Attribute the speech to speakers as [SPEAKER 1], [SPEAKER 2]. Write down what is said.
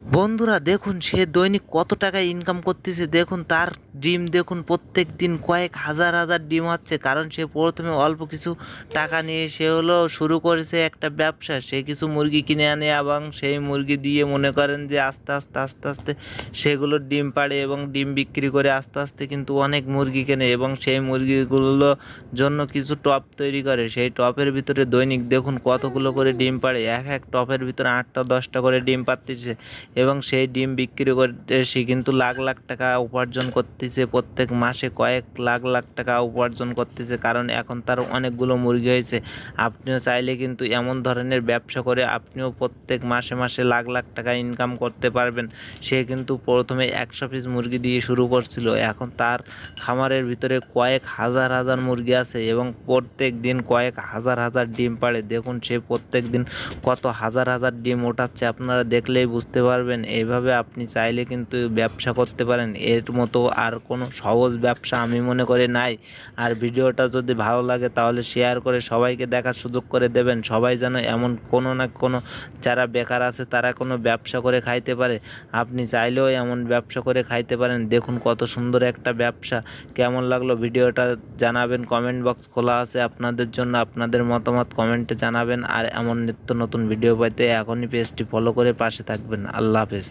[SPEAKER 1] বন্ধুরা দেখুন সে দৈনিক কত টাকা ইনকাম করতেছে। দেখুন তার ডিম দেখুন প্রত্যেক দিন কয়েক হাজার হাজার ডিম হচ্ছে, কারণ সে প্রথমে অল্প কিছু টাকা নিয়ে সে হলো শুরু করেছে একটা ব্যবসা। সে কিছু মুরগি কিনে আনে এবং সেই মুরগি দিয়ে মনে করেন যে আস্তে আস্তে আস্তে আস্তে সেগুলো ডিম পাড়ে এবং ডিম বিক্রি করে আস্তে আস্তে কিন্তু অনেক মুরগি কেনে এবং সেই মুরগিগুলো জন্য কিছু টপ তৈরি করে। সেই টপের ভিতরে দৈনিক দেখুন কতগুলো করে ডিম পাড়ে, এক এক টপের ভিতরে 8টা 10টা করে ডিম পাড়তেছে এবং সেই ডিম বিক্রি করে সে কিন্তু লাখ লাখ টাকা উপার্জন করতেছে। প্রত্যেক মাসে কয়েক লাখ লাখ টাকা উপার্জন করতেছে, কারণ এখন তার অনেকগুলো মুরগি হয়েছে। আপনিও চাইলে কিন্তু এমন ধরনের ব্যবসা করে আপনিও প্রত্যেক মাসে মাসে লাখ লাখ টাকা ইনকাম করতে পারবেন। সে কিন্তু প্রথমে 100 পিস মুরগি দিয়ে শুরু করছিল, এখন তার খামারের ভিতরে কয়েক হাজার হাজার মুরগি আছে এবং প্রত্যেক দিন কয়েক হাজার হাজার ডিম পাড়ে। দেখুন সে প্রত্যেক দিন কত হাজার হাজার ডিম ওঠাচ্ছে, আপনারা দেখলেই বুঝতে পারবেন। এইভাবে আপনি চাইলে কিন্তু ব্যবসা করতে পারেন। এর মতো আর কোনো সহজ ব্যবসা আমি মনে করি নাই। আর ভিডিওটা যদি ভালো লাগে তাহলে শেয়ার করে সবাইকে দেখার সুযোগ করে দেবেন। সবাই যেন এমন কোনো না কোনো যারা বেকার আছে তারা কোনো ব্যবসা করে খাইতে পারে। আপনি চাইলেও এমন ব্যবসা করে খাইতে পারেন। দেখুন কত সুন্দর একটা ব্যবসা। কেমন লাগলো ভিডিওটা জানাবেন, কমেন্ট বক্স খোলা আছে আপনাদের জন্য। আপনাদের মতামত কমেন্টে জানাবেন। আর এমন নিত্য নতুন ভিডিও পেতে এখনই পেজটি ফলো করে পাশে থাকবেন। আল্লাহ হাফেজ।